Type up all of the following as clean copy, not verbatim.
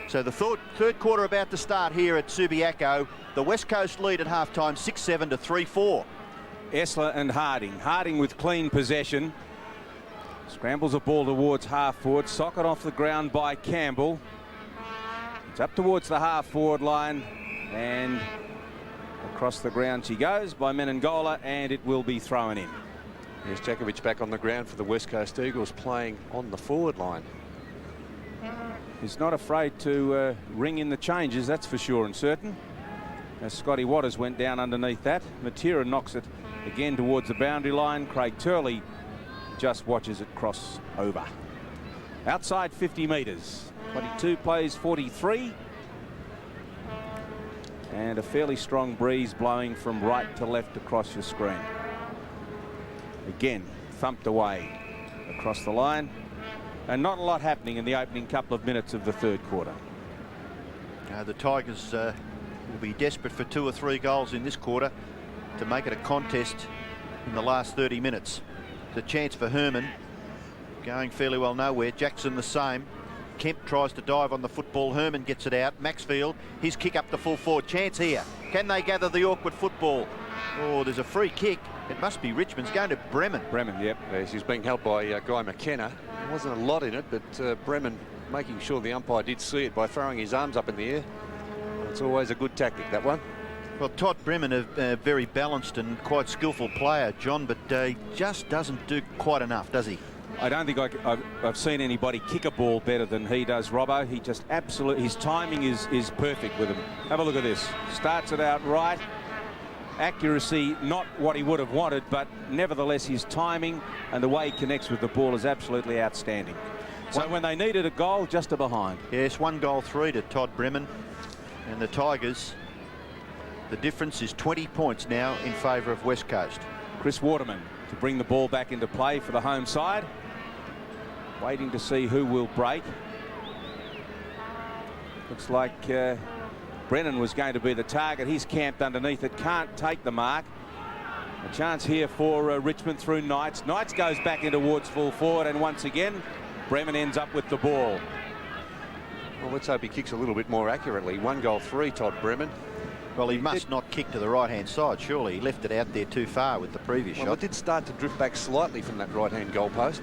So the third quarter about to start here at SUMIGH. The West Coast lead at halftime, 6-7 to 3-4. Essler and Harding. Harding with clean possession. Scrambles the ball towards half forward. Socket off the ground by Campbell. It's up towards the half forward line. And across the ground she goes by MENEGOLA, and it will be thrown in. Here's Jakovic back on the ground for the West Coast Eagles, playing on the forward line. He's not afraid to ring in the changes, that's for sure and certain. As Scotty Waters went down underneath that. MATERA knocks it again towards the boundary line. Craig Turley just watches it cross over. Outside 50 metres. 22 plays 43. And a fairly strong breeze blowing from right to left across your screen. Again, thumped away across the line. And not a lot happening in the opening couple of minutes of the third quarter. The Tigers will be desperate for 2 or 3 goals in this quarter to make it a contest in the last 30 minutes. The chance for Herman, going fairly well nowhere. Jackson the same. Kemp tries to dive on the football. Herman gets it out. Maxfield, his kick up the full forward. Chance here. Can they gather the awkward football? Oh, there's a free kick. It must be Richmond's going to Bremen. Bremen, yep. She's being held by Guy McKenna. There wasn't a lot in it, but Bremen making sure the umpire did see it by throwing his arms up in the air. It's always a good tactic, that one. Well, Todd Bremen, a very balanced and quite skillful player, John, but he just doesn't do quite enough, does he? I don't think I've seen anybody kick a ball better than he does, Robbo. He just absolutely, his timing is perfect with him. Have a look at this. Starts it out right. Accuracy, not what he would have wanted, but nevertheless his timing and the way he connects with the ball is absolutely outstanding. So when they needed a goal, just a behind. Yes, 1-3 to Todd Bremen. And the Tigers, the difference is 20 points now in favour of West Coast. Chris Waterman to bring the ball back into play for the home side. Waiting to see who will break. Looks like Brennan was going to be the target. He's camped underneath it, can't take the mark. A chance here for Richmond through Knights. Knights goes back in towards full forward, and once again, Bremen ends up with the ball. Well, let's hope he kicks a little bit more accurately. 1-3, Todd Bremen. Well, he must not kick to the right-hand side, surely. He left it out there too far with the previous shot. It did start to drift back slightly from that right-hand goalpost.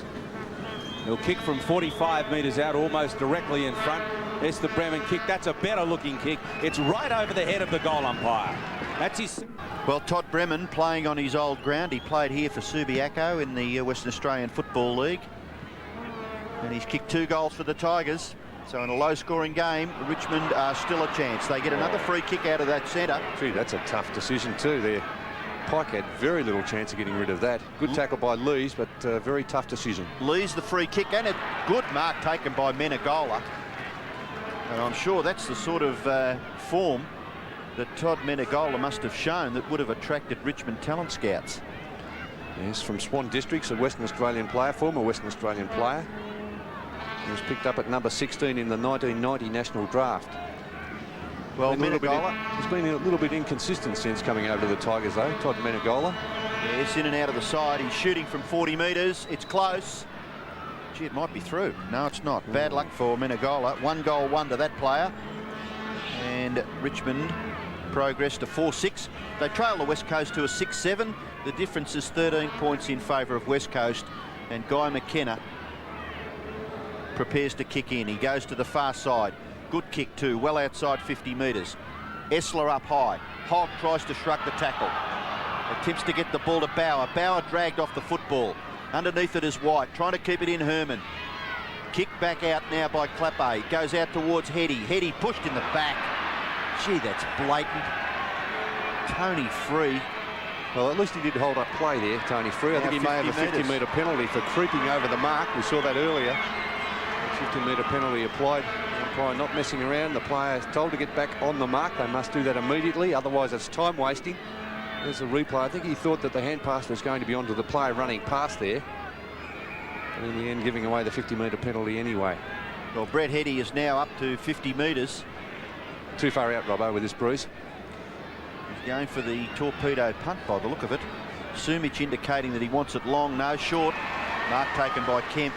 He'll kick from 45 metres out, almost directly in front. There's the Bremen kick. That's a better looking kick. It's right over the head of the goal umpire. That's his... Well, Todd Bremen playing on his old ground. He played here for SUMIGH in the Western Australian Football League. And he's kicked 2 goals for the Tigers. So in a low-scoring game, Richmond are still a chance. They get another free kick out of that centre. Gee, that's a tough decision too there. Pike had very little chance of getting rid of that. Good tackle by Lees, but very tough decision. Lees the free kick, and a good mark taken by MENEGOLA. And I'm sure that's the sort of form that Todd MENEGOLA must have shown that would have attracted Richmond talent scouts. Yes, from Swan Districts, a Western Australian player, former Western Australian player. He was picked up at number 16 in the 1990 national draft. Well, MENEGOLA, he's been a little bit inconsistent since coming over to the Tigers, though. Todd MENEGOLA. Yes, in and out of the side. He's shooting from 40 metres. It's close. Gee, it might be through. No, it's not. Bad luck for MENEGOLA. 1-1 to that player. And Richmond progress to 4-6. They trail the West Coast to a 6-7. The difference is 13 points in favour of West Coast. And Guy McKenna prepares to kick in. He goes to the far side. Good kick too, well outside 50 metres. Essler up high. Hogg tries to shrug the tackle. Attempts to get the ball to Bauer. Bauer dragged off the football. Underneath it is White, trying to keep it in Herman. Kick back out now by Clappe. Goes out towards Heady. Heady pushed in the back. Gee, that's blatant. Tony Free. Well, at least he did hold up play there, Tony Free. I think he may have a 50-metre penalty for creeping over the mark. We saw that earlier. A 50-metre penalty applied. The umpire not messing around. The player is told to get back on the mark. They must do that immediately, otherwise it's time wasting. There's a replay. I think he thought that the hand pass was going to be onto the player running past there. But in the end, giving away the 50-metre penalty anyway. Well, Brett Heady is now up to 50 metres. Too far out, Robbo, with this bruise. He's going for the torpedo punt by the look of it. SUMIGH indicating that he wants it long, no short. Mark taken by Kemp.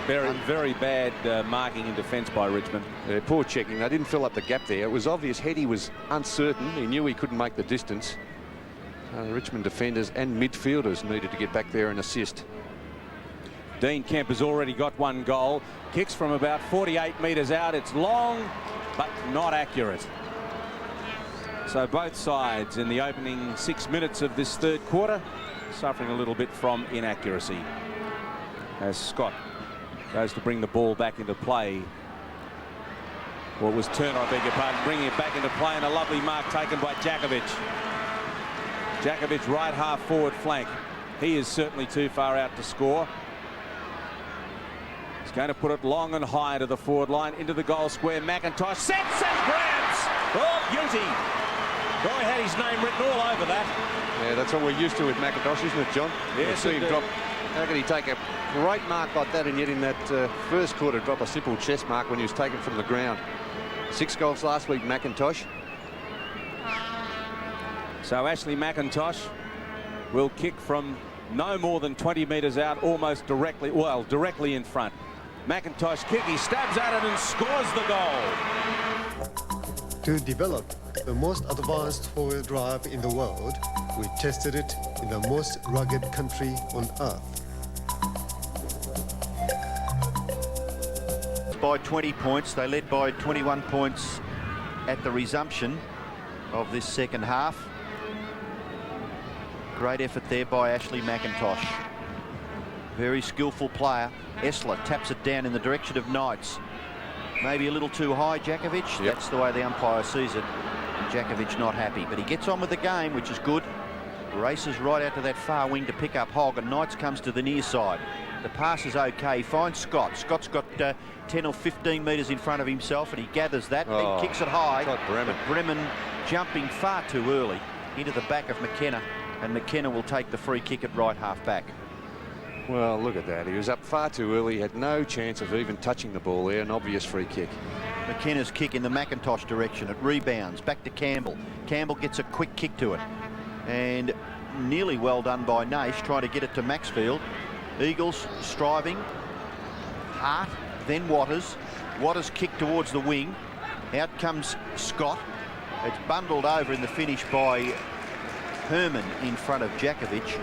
Very bad marking in defence by Richmond. Poor checking. They didn't fill up the gap there. It was obvious Heady was uncertain. He knew he couldn't make the distance. Richmond defenders and midfielders needed to get back there and assist. Dean Kemp has already got one goal. Kicks from about 48 metres out. It's long, but not accurate. So both sides in the opening 6 minutes of this third quarter suffering a little bit from inaccuracy. As Scott goes to bring the ball back into play. Well, it was Turner, I beg your pardon, bringing it back into play, and a lovely mark taken by Djakovic. Djakovic, right half forward flank. He is certainly too far out to score. He's going to put it long and high to the forward line, into the goal square. McIntosh sets and grabs. Oh, beauty. Guy had his name written all over that. Yeah, that's what we're used to with McIntosh, isn't it, John? Yes, see him drop. How can he take a great mark like that and yet in that first quarter drop a simple chest mark when he was taken from the ground? 6 goals last week, McIntosh. So Ashley McIntosh will kick from no more than 20 metres out, almost directly, well, directly in front. McIntosh kick, he stabs at it and scores the goal. To develop the most advanced four-wheel drive in the world, we tested it in the most rugged country on earth. By 20 points. They led by 21 points at the resumption of this second half. Great effort there by Ashley McIntosh. Very skillful player. Essler taps it down in the direction of Knights. Maybe a little too high, Djakovic. Yep. That's the way the umpire sees it. And Djakovic not happy, but he gets on with the game, which is good. Races right out to that far wing to pick up Hogg, and Knights comes to the near side. The pass is okay. Finds Scott. Scott's got 10 or 15 metres in front of himself, and he gathers that. Then kicks it high. Like Bremen. But Bremen jumping far too early into the back of McKenna, and McKenna will take the free kick at right half back. Well, look at that. He was up far too early. He had no chance of even touching the ball there. An obvious free kick. McKenna's kick in the McIntosh direction. It rebounds back to Campbell. Campbell gets a quick kick to it, and nearly well done by NAISH, trying to get it to Maxfield. Eagles striving. Hart, then Waters. Waters kick towards the wing. Out comes Scott. It's bundled over in the finish by Herman in front of Djakovic,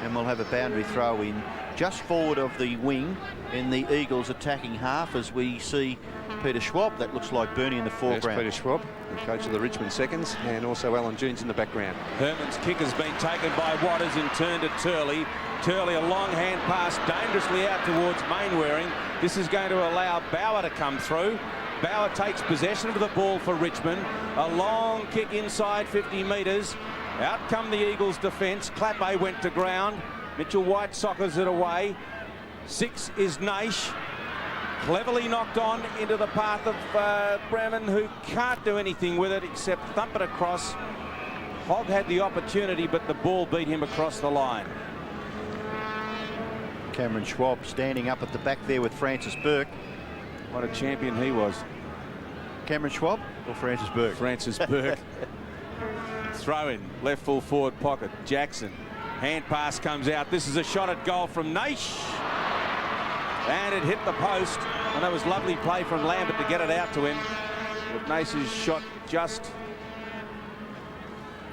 and we'll have a boundary throw in just forward of the wing in the Eagles attacking half, as we see Peter Schwab. That looks like Bernie in the foreground. Yes, Peter Schwab, the coach of the Richmond Seconds, and also Alan Jeans in the background. Herman's kick has been taken by Waters and turned to Turley. Turley, a long hand pass dangerously out towards Mainwaring. This is going to allow Bauer to come through. Bauer takes possession of the ball for Richmond. A long kick inside 50 metres. Out come the Eagles' defence. Clappe went to ground. Mitchell White soccers it away. 6 is NAISH. Cleverly knocked on into the path of Bremen, who can't do anything with it except thump it across. Hogg had the opportunity, but the ball beat him across the line. Cameron Schwab standing up at the back there with Francis Burke. What a champion he was. Cameron Schwab or Francis Burke? Francis Burke. Throw in, left full forward pocket. Jackson. Hand pass comes out. This is a shot at goal from NAISH. And it hit the post. And that was lovely play from Lambert to get it out to him. But NAISH's shot just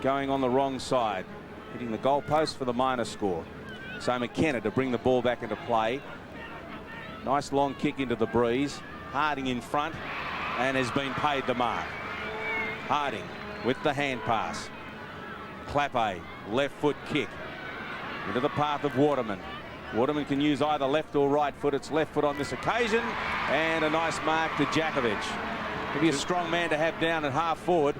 going on the wrong side, hitting the goal post for the minor score. So McKenna to bring the ball back into play. Nice long kick into the breeze. Harding in front and has been paid the mark. Harding with the hand pass. Clappe, left foot kick into the path of Waterman. Waterman can use either left or right foot. It's left foot on this occasion, and a nice mark to Djakovic. He'll be a strong man to have down at half forward.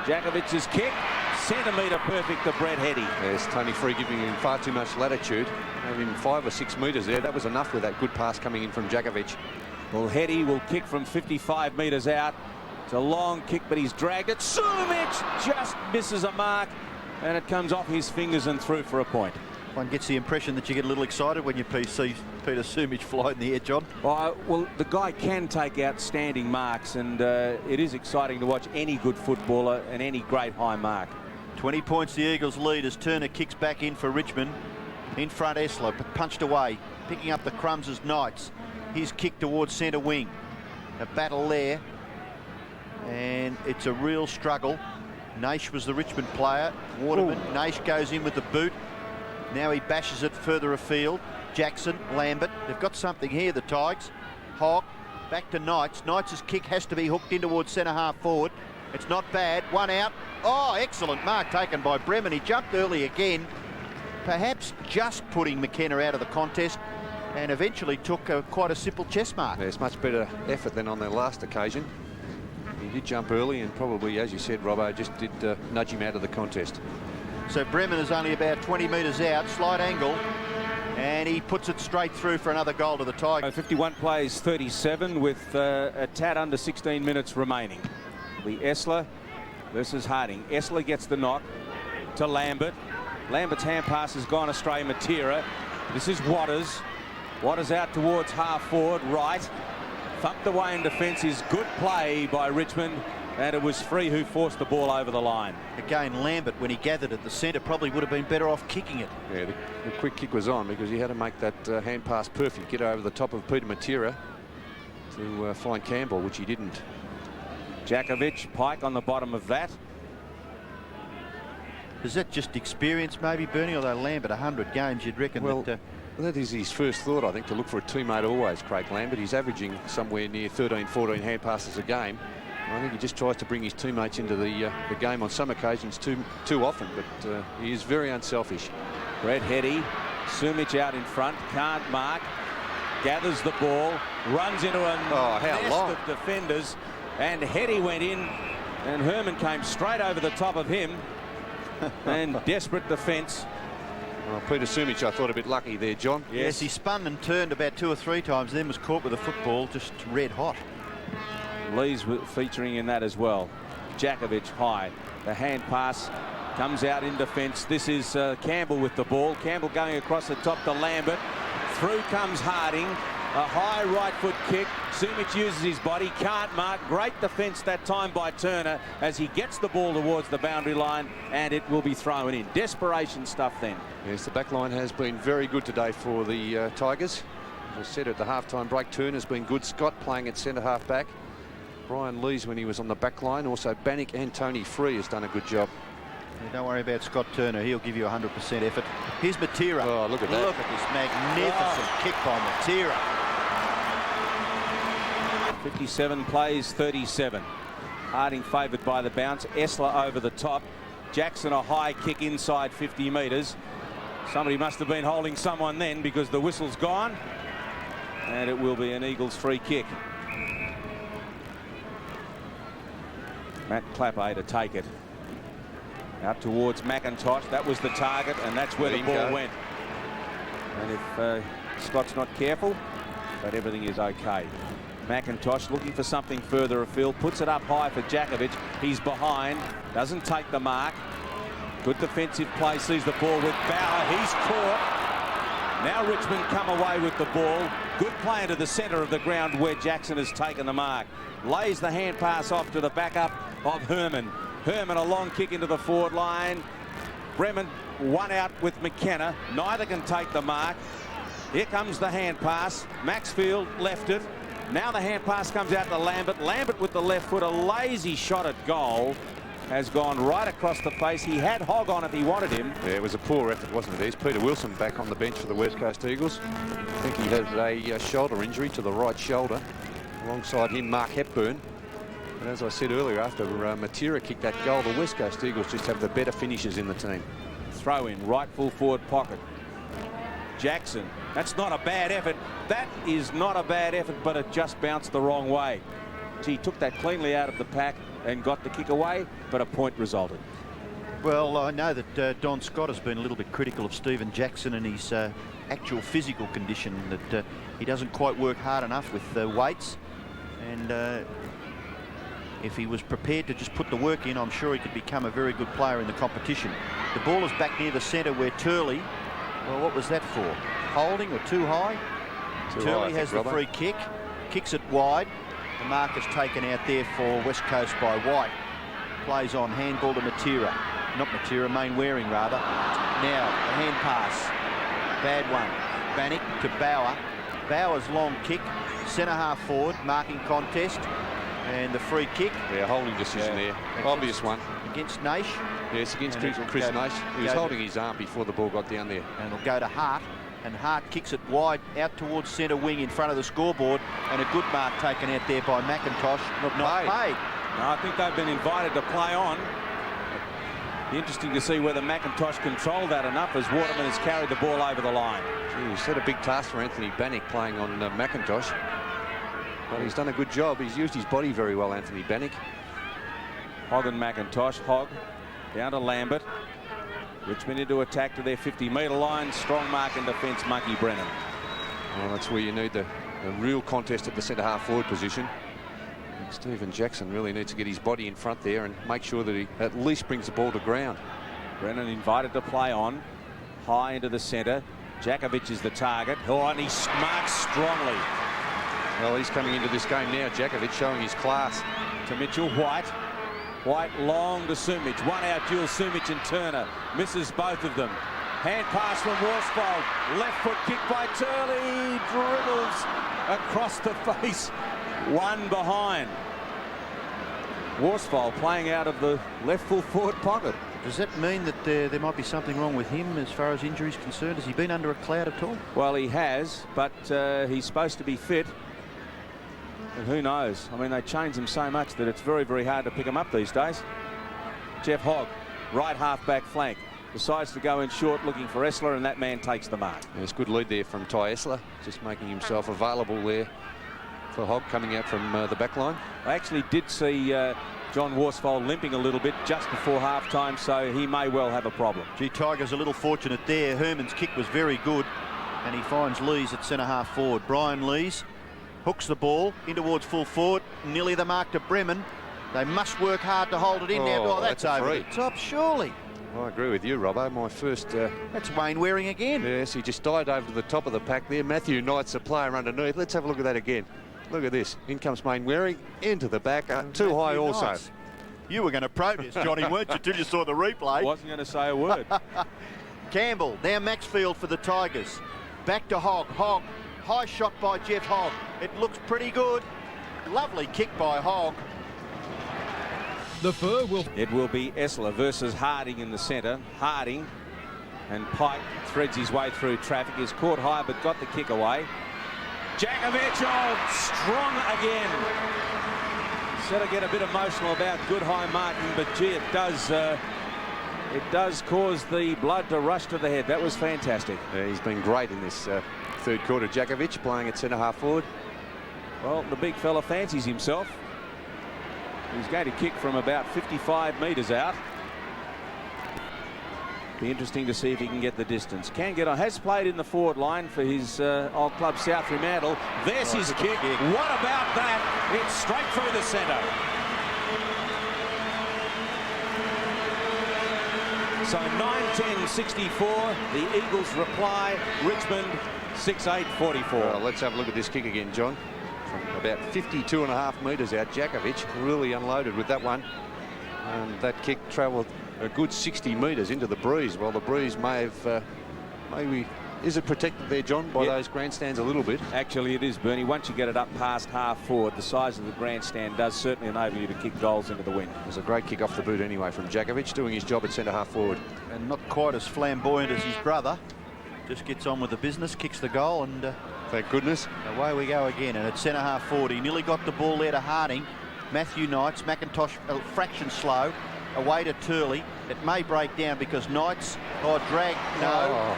Djakovic's kick, centimetre perfect to Brett Heady. Yes, Tony Free giving him far too much latitude. Having 5 or 6 metres there. That was enough with that good pass coming in from Djakovic. Well, Heady will kick from 55 metres out. It's a long kick, but he's dragged it. SUMIGH just misses a mark, and it comes off his fingers and through for a point. One gets the impression that you get a little excited when you see Peter SUMIGH fly in the air, John. Well, the guy can take outstanding marks, and it is exciting to watch any good footballer and any great high mark. 20 points the Eagles lead as Turner kicks back in for Richmond. In front Essler, but punched away. Picking up the crumbs as Knights. his kick towards centre wing. A battle there, and it's a real struggle. NAISH was the Richmond player. Waterman. NAISH goes in with the boot. Now he bashes it further afield. Jackson, Lambert. They've got something here, the Tigers. Hogg back to Knights. Knights' kick has to be hooked in towards centre half forward. It's not bad. One out. Oh, excellent mark taken by Bremen. He jumped early again, perhaps just putting McKenna out of the contest, and eventually took quite a simple chest mark. There's much better effort than on their last occasion. He did jump early and probably, as you said, Robbo, just did nudge him out of the contest. So Bremen is only about 20 metres out, slight angle, and he puts it straight through for another goal to the Tigers. 51 plays 37 with a tad under 16 minutes remaining. The Essler versus Harding. Essler gets the knock to Lambert. Lambert's hand pass has gone astray. Matera. This is Waters. Waters out towards half forward, right. Thumped away in defence is good play by Richmond, and it was Free who forced the ball over the line. Again, Lambert, when he gathered at the centre, probably would have been better off kicking it. Yeah, the quick kick was on because he had to make that hand pass perfect, get over the top of Peter Matera to find Campbell, which he didn't. Jakovic, Pike on the bottom of that. Is that just experience maybe, Bernie? Although Lambert, 100 games, you'd reckon that... That is his first thought, I think, to look for a teammate always, Craig Lambert. He's averaging somewhere near 13, 14 hand passes a game. And I think he just tries to bring his teammates into the game on some occasions too often, but he is very unselfish. Brett Heady, SUMIGH out in front, can't mark, gathers the ball, runs into a nest of defenders, and Heady went in, and Herman came straight over the top of him, and desperate defence. Well, Peter SUMIGH, I thought, a bit lucky there, John. Yes, he spun and turned about 2 or 3 times, then was caught with a football just red hot. Lee's featuring in that as well. Jakovic high. The hand pass comes out in defence. This is Campbell with the ball. Campbell going across the top to Lambert. Through comes Harding. A high right foot kick. SUMIGH uses his body, can't mark. Great defence that time by Turner as he gets the ball towards the boundary line, and it will be thrown in. Desperation stuff then. Yes, the back line has been very good today for the Tigers. As I said at the half-time break, Turner's been good. Scott playing at centre half back. Brian Lees when he was on the back line. Also Bannick and Tony Free has done a good job. Yeah, don't worry about Scott Turner. He'll give you 100% effort. Here's Matera. Oh, look at that. Look at this magnificent kick by Matera. 57 plays 37. Harding favoured by the bounce. Essler over the top. Jackson a high kick inside 50 metres. Somebody must have been holding someone then because the whistle's gone. And it will be an Eagles free kick. Matt Clapper to take it. Out towards McIntosh. That was the target, and that's where the ball went. And if Scott's not careful, but everything is okay. McIntosh looking for something further afield, puts it up high for Jakovic. He's behind, doesn't take the mark. Good defensive play, sees the ball with Bauer. He's caught. Now Richmond come away with the ball. Good play into the centre of the ground where Jackson has taken the mark. Lays the hand pass off to the backup of Herman. Herman a long kick into the forward line. Bremen one out with McKenna. Neither can take the mark. Here comes the hand pass. Maxfield left it. Now the hand pass comes out to Lambert. Lambert with the left foot, a lazy shot at goal. Has gone right across the face. He had Hogg on if he wanted him. Yeah, it was a poor effort, wasn't it? There's Peter Wilson back on the bench for the West Coast Eagles. I think he has a shoulder injury to the right shoulder. Alongside him, Mark Hepburn. And as I said earlier, after Matera kicked that goal, the West Coast Eagles just have the better finishers in the team. Throw in, right full forward pocket. Jackson, that's not a bad effort. That is not a bad effort, but it just bounced the wrong way. He took that cleanly out of the pack and got the kick away, but a point resulted. Well, I know that Don Scott has been a little bit critical of Stephen Jackson and his actual physical condition, that he doesn't quite work hard enough with weights. And if he was prepared to just put the work in, I'm sure he could become a very good player in the competition. The ball is back near the centre where Turley, well, what was that for? Holding or too high? Turley has the free kick, kicks it wide. The mark is taken out there for West Coast by White. Plays on, handball to Matera. Not Matera, Mainwaring rather. Now, the hand pass. Bad one. Bannick to Bauer. Bauer's long kick centre half forward, marking contest, and the free kick. Yeah, holding decision there. Obvious one. Against NAISH. Yes, against Chris NAISH. He was holding his arm before the ball got down there. And it'll go to Hart, and Hart kicks it wide out towards centre wing in front of the scoreboard, and a good mark taken out there by MCINTOSH. Not paid. No, I think they've been invited to play on. Be interesting to see whether MCINTOSH controlled that enough as Waterman has carried the ball over the line. Gee, set a big task for Anthony Bannick playing on MCINTOSH. But he's done a good job. He's used his body very well, Anthony Bannick. Hogg and MCINTOSH. Hogg down to Lambert. Richmond into attack to their 50-metre line. Strong mark in defence, Monkey Brennan. Well, that's where you need the real contest at the centre half forward position. And Stephen Jackson really needs to get his body in front there and make sure that he at least brings the ball to ground. Brennan invited to play on. High into the centre. Jakovic is the target. Oh, and he marks strongly. Well, he's coming into this game now, Jakovic, showing his class. To Mitchell. White. White long to SUMIGH. One out duel, SUMIGH and Turner. Misses both of them. Hand pass from Worsfold. Left foot kick by Turley. Dribbles across the face. One behind. Worsfold playing out of the left full forward pocket. Does that mean that there might be something wrong with him as far as injuries concerned? Has he been under a cloud at all? Well, he has, but he's supposed to be fit. And who knows? I mean, they change him so much that it's very, very hard to pick him up these days. Jeff Hogg, right half-back flank. Decides to go in short looking for Essler, and that man takes the mark. There's good lead there from Ty Essler, just making himself available there for Hogg coming out from the back line. I actually did see John Worsfold limping a little bit just before half-time, so he may well have a problem. Gee, Tigers a little fortunate there. Herman's kick was very good, and he finds Lees at centre half forward. Brian Lees hooks the ball in towards full forward, nearly the mark to Bremen. They must work hard to hold it in now. Oh, that's over the top, surely. I agree with you, Robbo. My first... that's Wayne Waring again. Yes, he just dived over to the top of the pack there. Matthew Knight's the player underneath. Let's have a look at that again. Look at this. In comes Wayne Waring, into the back, too high also. Knights. You were going to protest, Johnny, weren't you, till you saw the replay? Wasn't going to say a word. Campbell, now Maxfield for the Tigers. Back to Hogg. Hogg, high shot by Jeff Hogg. It looks pretty good. Lovely kick by Hogg. It will be Essler versus Harding in the centre. Harding and Pike threads his way through traffic. Is caught high but got the kick away. Jakovic, strong again. Said I get a bit emotional about good high marking, but gee, it does cause the blood to rush to the head. That was fantastic. Yeah, he's been great in this third quarter. Jakovic playing at centre half forward. Well, the big fella fancies himself. He's going to kick from about 55 metres out. Be interesting to see if he can get the distance. Can get on. Has played in the forward line for his old club South Fremantle. There's his kick. What about that? It's straight through the centre. So 9-10-64. The Eagles reply. Richmond 6-8-44. Well, let's have a look at this kick again, John. From about 52.5 metres out, Jakovic really unloaded with that one. And that kick travelled a good 60 metres into the breeze. Well, the breeze may have, maybe, is it protected there, John, by those grandstands a little bit? Actually, it is, Bernie. Once you get it up past half forward, the size of the grandstand does certainly enable you to kick goals into the wing. It was a great kick off the boot anyway from Jakovic, doing his job at centre half forward. And not quite as flamboyant as his brother. Just gets on with the business, kicks the goal, and thank goodness. Away we go again, and it's centre half forward. He nearly got the ball there to Harding. Matthew Knights, MCINTOSH a fraction slow. Away to Turley. It may break down because Knights, drag, no. Oh.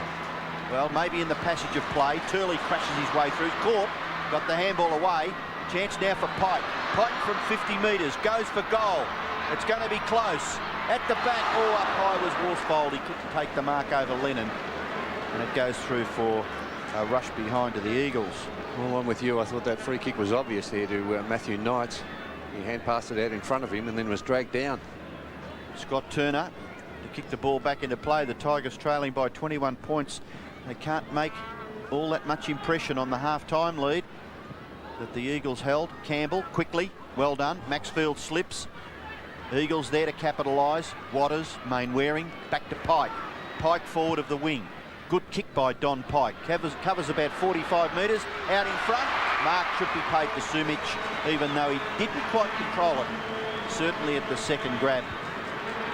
Well, maybe in the passage of play. Turley crashes his way through. Caught, got the handball away. Chance now for Pike. Pike from 50 metres, goes for goal. It's going to be close. At the back, up high was Worsfold. He couldn't take the mark over Lennon. And it goes through for a rush behind to the Eagles. Well, I'm with you. I thought that free kick was obvious there to Matthew Knights. He hand passed it out in front of him and then was dragged down. Scott Turner to kick the ball back into play. The Tigers trailing by 21 points. They can't make all that much impression on the half-time lead that the Eagles held. Campbell quickly, well done. Maxfield slips. Eagles there to capitalise. Waters, Main Waring, back to Pike. Pike forward of the wing. Good kick by Don Pike. Covers about 45 metres. Out in front. Mark should be paid to SUMIGH, even though he didn't quite control it. Certainly at the second grab,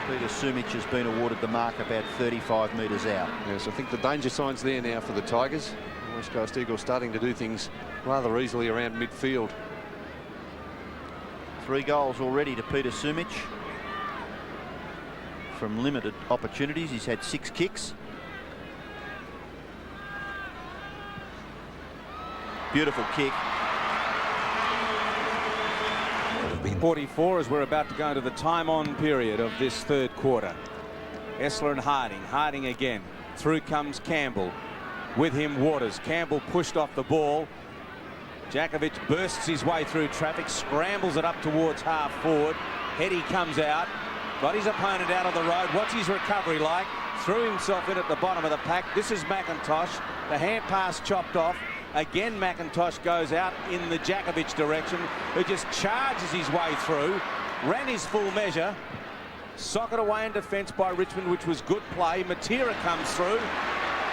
Peter SUMIGH has been awarded the mark about 35 metres out. Yes, I think the danger sign's there now for the Tigers. West Coast Eagles starting to do things rather easily around midfield. 3 goals already to Peter SUMIGH from limited opportunities. He's had 6 kicks. Beautiful kick. 44 as we're about to go into the time-on period of this third quarter. Essler and Harding. Harding again. Through comes Campbell. With him Waters. Campbell pushed off the ball. Jakovic bursts his way through traffic, scrambles it up towards half forward. Heady comes out, got his opponent out of the road. What's his recovery like? Threw himself in at the bottom of the pack. This is McINTOSH. The hand pass chopped off. Again, McINTOSH goes out in the Jakovic direction, who just charges his way through. Ran his full measure. Socket away in defence by Richmond, which was good play. MATERA comes through.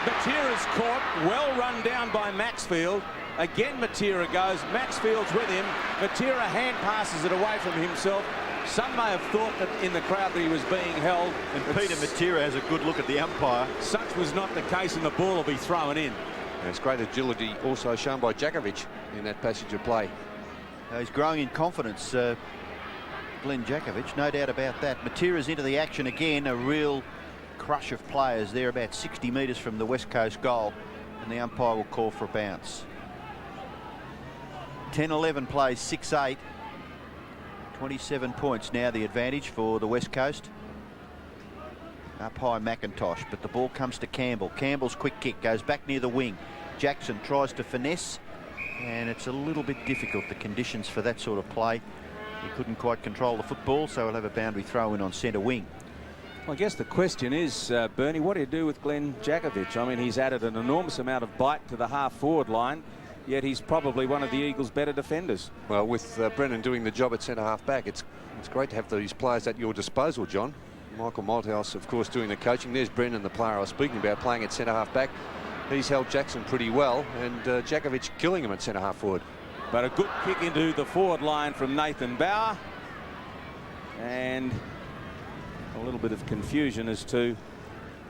MATERA's caught, well run down by Maxfield. Again, MATERA goes. Maxfield's with him. MATERA hand passes it away from himself. Some may have thought that in the crowd that he was being held. And Peter MATERA has a good look at the umpire. Such was not the case, and the ball will be thrown in. And it's great agility also shown by Jakovic in that passage of play. He's growing in confidence, Glenn Jakovic, no doubt about that. MATERA's into the action again. A real crush of players there, about 60 metres from the West Coast goal, and the umpire will call for a bounce. 10-11 plays 6-8. 27 points now the advantage for the West Coast. Up high McINTOSH, but the ball comes to Campbell. Campbell's quick kick goes back near the wing. Jackson tries to finesse, and it's a little bit difficult, the conditions for that sort of play. He couldn't quite control the football, so he'll have a boundary throw in on centre wing. Well, I guess the question is, Bernie, what do you do with Glenn Jakovic? I mean, he's added an enormous amount of bite to the half-forward line, yet he's probably one of the Eagles' better defenders. Well, with Brennan doing the job at centre-half-back, it's great to have these players at your disposal, John. Michael Malthouse, of course, doing the coaching. There's Brennan, the player I was speaking about, playing at centre-half-back. He's held Jackson pretty well, and Jakovic killing him at centre-half-forward. But a good kick into the forward line from Nathan Bauer. And a little bit of confusion as to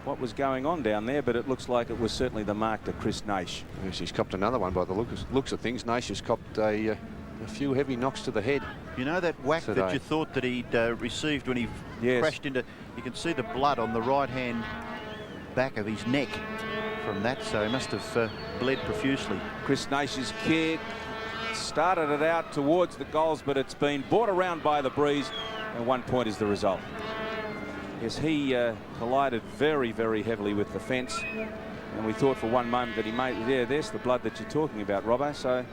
what was going on down there, but it looks like it was certainly the mark to Chris NAISH. Yes, he's copped another one by the looks of things. NAISH has copped a few heavy knocks to the head. You know that whack today that you thought that he'd received when he crashed into... You can see the blood on the right-hand back of his neck from that, so he must have bled profusely. Chris NAISH's kick started it out towards the goals, but it's been brought around by the breeze, and 1 point is the result. Yes, he collided very, very heavily with the fence, and we thought for one moment that he may... there's the blood that you're talking about, Robbo. So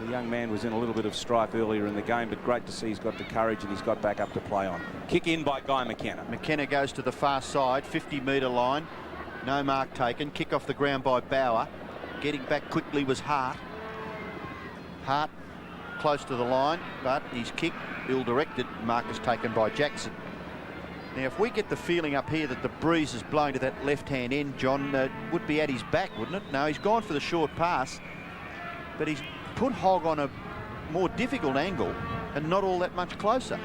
the young man was in a little bit of strife earlier in the game, but great to see he's got the courage and he's got back up to play on. Kick in by Guy McKenna. McKenna goes to the far side, 50-metre line. No mark taken. Kick off the ground by Bauer. Getting back quickly was Hart. Hart close to the line, but his kick ill-directed. Mark is taken by Jackson. Now, if we get the feeling up here that the breeze is blowing to that left-hand end, John, would be at his back, wouldn't it? No, he's gone for the short pass, but he's put Hogg on a more difficult angle and not all that much closer.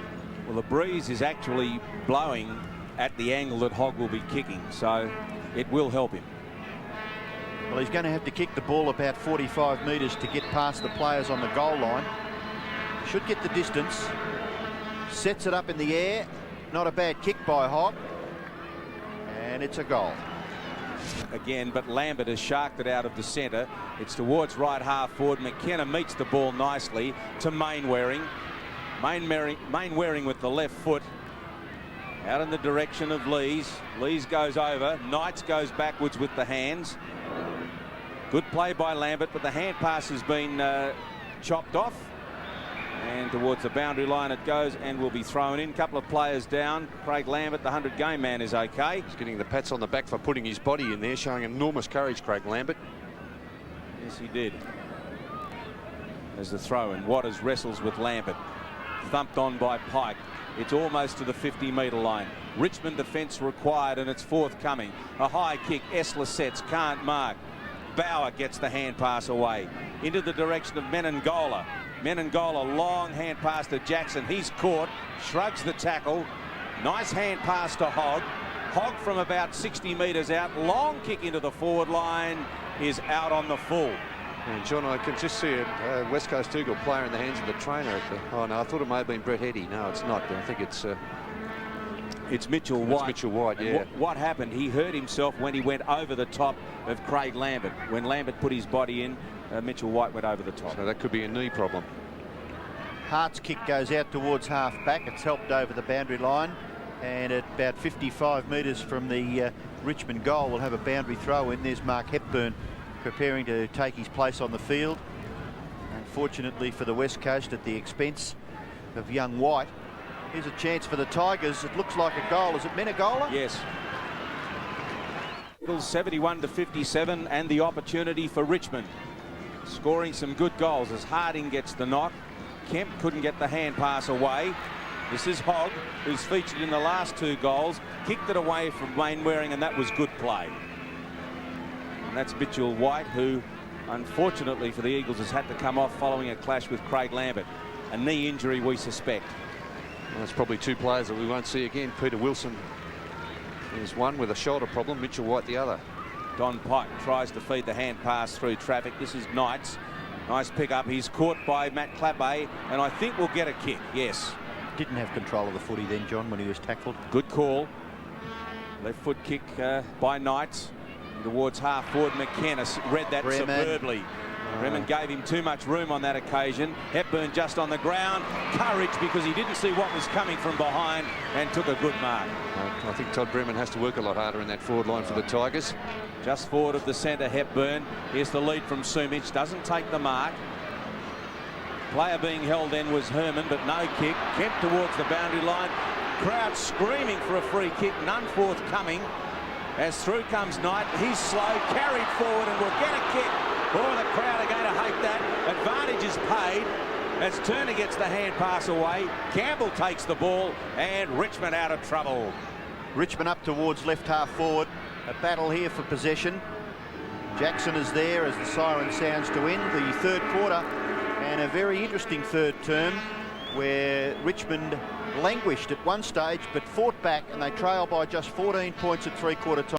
Well, the breeze is actually blowing at the angle that Hogg will be kicking, so it will help him. Well, he's going to have to kick the ball about 45 metres to get past the players on the goal line. Should get the distance. Sets it up in the air. Not a bad kick by Hogg. And it's a goal. Again, but Lambert has sharked it out of the centre. It's towards right half forward. McKenna meets the ball nicely to Mainwaring. Mainwaring with the left foot. Out in the direction of Lees. Lees goes over. Knights goes backwards with the hands. Good play by Lambert, but the hand pass has been chopped off. And towards the boundary line it goes and will be thrown in. Couple of players down. Craig Lambert, the 100-game man, is okay. He's getting the pats on the back for putting his body in there, showing enormous courage, Craig Lambert. Yes, he did. There's the throw, and Waters wrestles with Lambert. Thumped on by Pike. It's almost to the 50-metre line. Richmond defence required, and it's forthcoming. A high kick. Essler sets, can't mark. Bauer gets the hand pass away into the direction of MENEGOLA. MENEGOLA, long hand pass to Jackson. He's caught, shrugs the tackle. Nice hand pass to HOGG. HOGG from about 60 metres out. Long kick into the forward line is out on the full. And John, I can just see a West Coast Eagle player in the hands of the trainer. Oh no, I thought it may have been Brett Heady. No, it's not. I think it's Mitchell White. It's Mitchell White, yeah. What happened? He hurt himself when he went over the top of Craig Lambert. When Lambert put his body in, Mitchell White went over the top. So that could be a knee problem. Hart's kick goes out towards half back. It's helped over the boundary line, and at about 55 metres from the Richmond goal, we'll have a boundary throw in. There's Mark Hepburn preparing to take his place on the field. Unfortunately for the West Coast, at the expense of young White. Here's a chance for the Tigers. It looks like a goal. Is it MENEGOLA? Yes. 71-57, and the opportunity for Richmond. Scoring some good goals as Harding gets the knock. Kemp couldn't get the hand pass away. This is HOGG, who's featured in the last 2 goals. Kicked it away from Wayne Waring, and that was good play. And that's Mitchell White, who, unfortunately for the Eagles, has had to come off following a clash with Craig Lambert. A knee injury, we suspect. Well, that's probably 2 players that we won't see again. Peter Wilson is one with a shoulder problem, Mitchell White the other. Don Pike tries to feed the hand pass through traffic. This is Knights. Nice pick up. He's caught by Matt Clappe, and I think we'll get a kick. Yes. Didn't have control of the footy then, John, when he was tackled. Good call. Left foot kick by Knights towards half forward. McKenna read that superbly. Bremen gave him too much room on that occasion. Hepburn just on the ground. Courage, because he didn't see what was coming from behind, and took a good mark. I think Todd Bremen has to work a lot harder in that forward line for the Tigers. Just forward of the centre, Hepburn. Here's the lead from SUMIGH. Doesn't take the mark. Player being held then was Herman, but no kick. Kemp towards the boundary line. Crowd screaming for a free kick. None forthcoming. As through comes Knight. He's slow, carried forward, and will get a kick. Oh, the crowd are going to hate that. Advantage is paid as Turner gets the hand pass away. Campbell takes the ball, and Richmond out of trouble. Richmond up towards left half forward. A battle here for possession. Jackson is there as the siren sounds to end the 3rd quarter, and a very interesting 3rd term where Richmond languished at one stage but fought back, and they trail by just 14 points at 3/4 time.